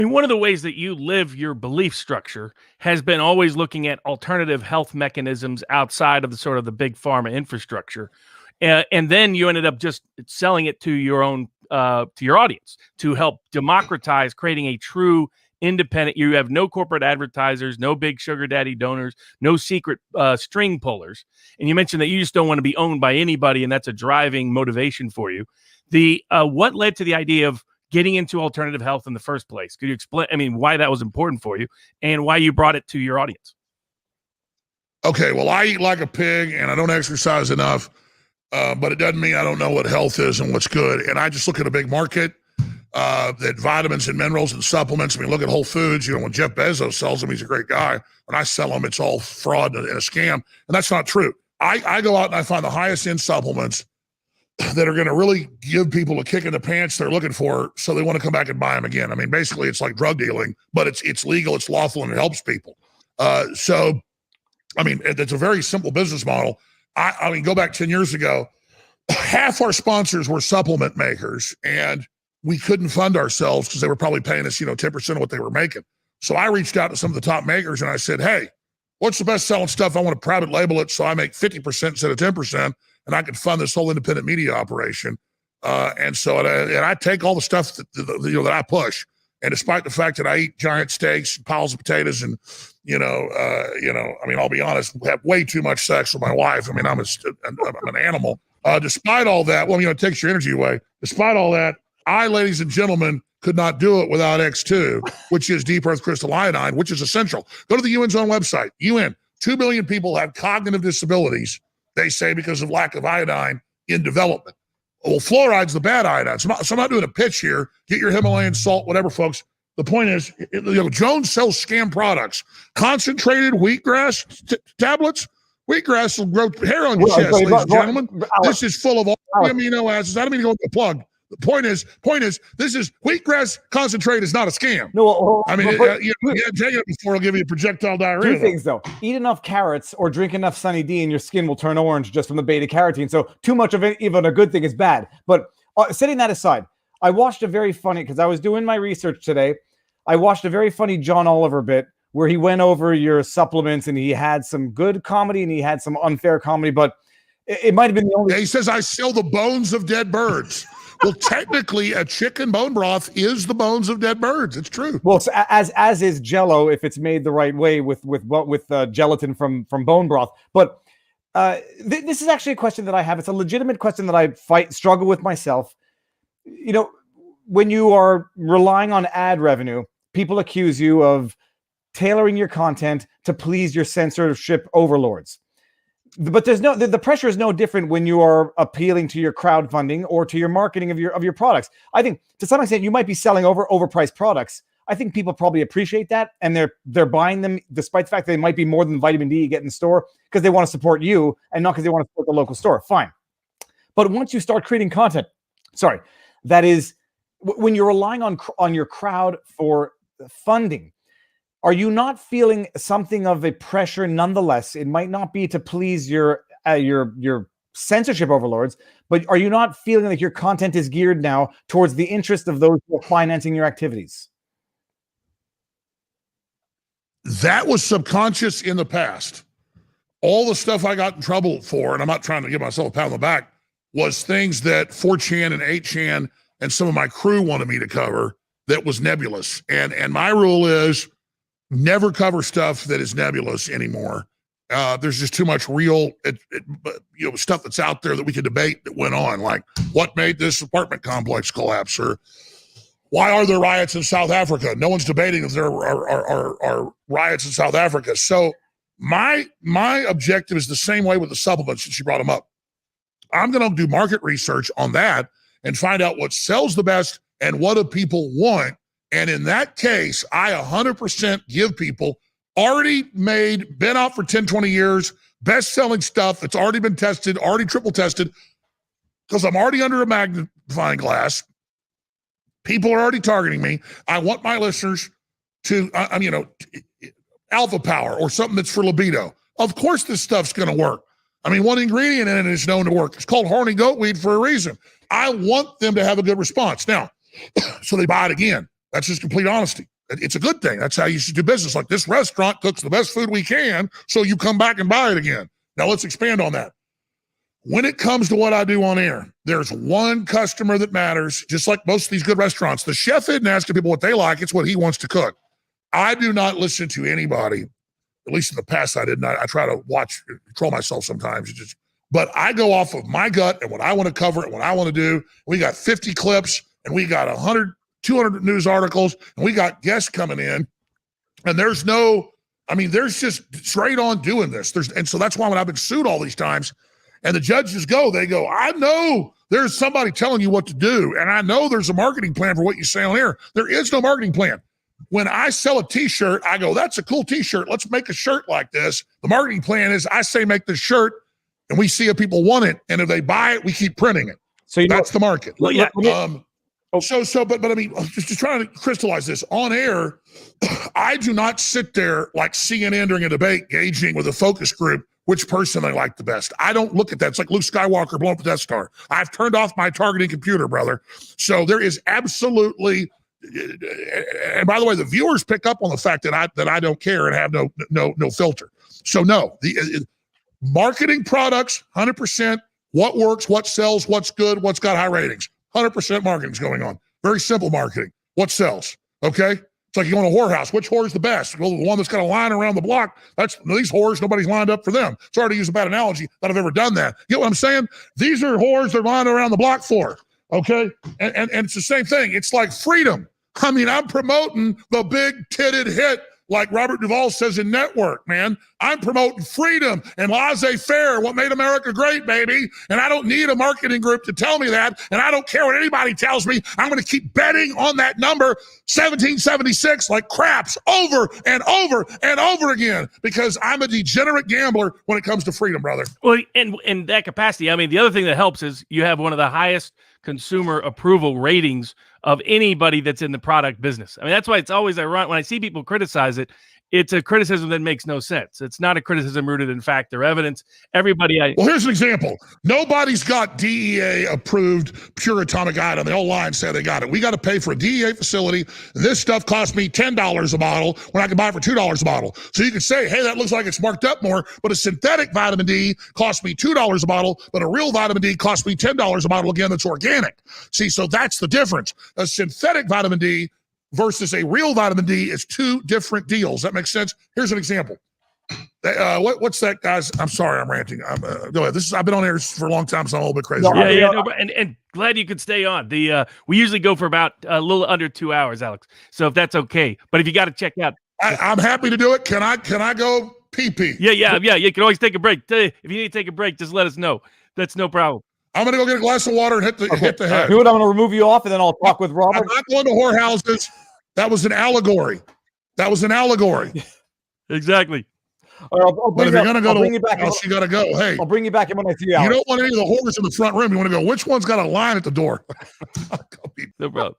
I mean, one of the ways that you live your belief structure has been always looking at alternative health mechanisms outside of the sort of the big pharma infrastructure. And then you ended up just selling it to your own, to your audience to help democratize creating a true independent. You have no corporate advertisers, no big sugar daddy donors, no secret string pullers. And you mentioned that you just don't want to be owned by anybody, and that's a driving motivation for you. What led to the idea of getting into alternative health in the first place? Could you explain, I mean, why that was important for you and why you brought it to your audience? Okay, well, I eat like a pig and I don't exercise enough, but it doesn't mean I don't know what health is and what's good. And I just look at a big market that vitamins and minerals and supplements. I mean, look at Whole Foods. You know, when Jeff Bezos sells them, he's a great guy. When I sell them, it's all fraud and a scam. And that's not true. I go out and I find the highest end supplements that are going to really give people a kick in the pants they're looking for, so they want to come back and buy them again. I mean, basically, it's like drug dealing, but it's legal, it's lawful, and it helps people. So, I mean, it's a very simple business model. I mean, go back 10 years ago, half our sponsors were supplement makers, and we couldn't fund ourselves because they were probably paying us, 10% of what they were making. So I reached out to some of the top makers, and I said, hey, what's the best selling stuff? I want to private label it so I make 50% instead of 10%. And I could fund this whole independent media operation. And I take all the stuff that I push. And despite the fact that I eat giant steaks and piles of potatoes and, I mean, I'll be honest, have way too much sex with my wife. I mean, I'm an animal. Despite all that, well, it takes your energy away. Despite all that, I, ladies and gentlemen, could not do it without X2, which is deep earth crystal iodine, which is essential. Go to the UN's own website. UN, 2 billion people have cognitive disabilities, they say, because of lack of iodine in development. Well, fluoride's the bad iodine. So I'm not doing a pitch here. Get your Himalayan salt, whatever, folks. The point is, Jones sells scam products. Concentrated wheatgrass tablets. Wheatgrass will grow hair on your chest, ladies and gentlemen. This is full of all the amino acids. I don't mean to go into a plug. The point is, this is wheatgrass concentrate is not a scam. No, I mean, you can't take it before it'll give you projectile diarrhea. Two things, though. Eat enough carrots or drink enough Sunny D and your skin will turn orange just from the beta carotene. So too much of it, even a good thing, is bad. But setting that aside, I watched a very funny, because I was doing my research today, I watched a very funny John Oliver bit where he went over your supplements and he had some good comedy and he had some unfair comedy, but it might have been the only... Yeah, he says, I sell the bones of dead birds. Well, technically, a chicken bone broth is the bones of dead birds. It's true. Well, so as is Jello if it's made the right way with gelatin from bone broth. But this is actually a question that I have. It's a legitimate question that I struggle with myself. When you are relying on ad revenue, people accuse you of tailoring your content to please your censorship overlords. But the pressure is no different when you are appealing to your crowdfunding or to your marketing of your products. I think to some extent you might be selling overpriced products. I think people probably appreciate that, and they're buying them despite the fact that they might be more than vitamin D you get in the store because they want to support you and not because they want to support the local store. Fine. But once you start creating content, that is when you're relying on your crowd for funding, are you not feeling something of a pressure nonetheless? It might not be to please your censorship overlords, but are you not feeling like your content is geared now towards the interest of those who are financing your activities? That was subconscious in the past. All the stuff I got in trouble for, and I'm not trying to give myself a pat on the back, was things that 4chan and 8chan and some of my crew wanted me to cover that was nebulous. And my rule is, never cover stuff that is nebulous anymore. There's just too much real, stuff that's out there that we could debate that went on, like what made this apartment complex collapse, or why are there riots in South Africa? No one's debating if there are riots in South Africa. So my objective is the same way with the supplements, since you brought them up. I'm going to do market research on that and find out what sells the best and what do people want. And in that case, I 100% give people already made, been out for 10, 20 years, best-selling stuff that's already been tested, already triple tested, because I'm already under a magnifying glass. People are already targeting me. I want my listeners to, alpha power or something that's for libido. Of course this stuff's going to work. I mean, one ingredient in it is known to work. It's called horny goatweed for a reason. I want them to have a good response. Now, so they buy it again. That's just complete honesty. It's a good thing. That's how you should do business. Like, this restaurant cooks the best food we can, so you come back and buy it again. Now let's expand on that. When it comes to what I do on air, there's one customer that matters, just like most of these good restaurants. The chef isn't asking people what they like, it's what he wants to cook. I do not listen to anybody, at least in the past I did not. I try to control myself sometimes. But I go off of my gut and what I want to cover and what I want to do. We got 50 clips and we got 100, 200 news articles and we got guests coming in. And there's just straight on doing this. And so that's why when I've been sued all these times, and the judges they go, I know there's somebody telling you what to do, and I know there's a marketing plan for what you say on air. There is no marketing plan. When I sell a T-shirt, I go, that's a cool T-shirt. Let's make a shirt like this. The marketing plan is I say make this shirt, and we see if people want it, and if they buy it, we keep printing it. So that's the market. Well, yeah. But I mean, just trying to crystallize this on air. I do not sit there like CNN during a debate, gauging with a focus group which person I like the best. I don't look at that. It's like Luke Skywalker blowing up the Death Star. I've turned off my targeting computer, brother. So there is absolutely, and by the way, the viewers pick up on the fact that I don't care and have no filter. So no, the marketing products, 100%. What works, what sells, what's good, what's got high ratings. 100% marketing's going on. Very simple marketing. What sells? Okay. It's like you go in a whorehouse. Which whore is the best? Well, the one that's got a line around the block. These whores, nobody's lined up for them. Sorry to use a bad analogy, that I've ever done that. You get what I'm saying? These are whores they're lined around the block for. Okay? And it's the same thing. It's like freedom. I mean, I'm promoting the big-titted hit, like Robert Duvall says in Network, man. I'm promoting freedom and laissez-faire, what made America great, baby. And I don't need a marketing group to tell me that. And I don't care what anybody tells me. I'm going to keep betting on that number, 1776, like craps over and over and over again, because I'm a degenerate gambler when it comes to freedom, brother. Well, and in that capacity, I mean, the other thing that helps is you have one of the highest consumer approval ratings of anybody that's in the product business. I mean, that's why it's always ironic when I see people criticize it. It's a criticism that makes no sense. It's not a criticism rooted in fact or evidence. Well, here's an example. Nobody's got DEA approved pure atomic iodine. They all lie and say they got it. We got to pay for a DEA facility. This stuff costs me $10 a bottle when I can buy it for $2 a bottle. So you could say, hey, that looks like it's marked up more, but a synthetic vitamin D costs me $2 a bottle, but a real vitamin D costs me $10 a bottle, again, that's organic. See, so that's the difference. A synthetic vitamin D versus a real vitamin D is two different deals. That makes sense? Here's an example. What's that, guys? I'm sorry, I'm ranting. Go ahead. I've been on air for a long time, so I'm a little bit crazy. And glad you could stay on. We usually go for about a little under 2 hours, Alex. So if that's okay, but if you got to check out, I'm happy to do it. Can I go pee? Yeah. You can always take a break. If you need to take a break, just let us know. That's no problem. I'm going to go get a glass of water and hit the head. Do it. I'm going to remove you off, and then I'll talk with Robert. I'm not going to whorehouses. That was an allegory. Exactly. But if you're going to go to whorehouse, you got to go. Hey, I'll bring you back in when I see you. You don't want any of the whores in the front room. You want to go, which one's got a line at the door? No problem.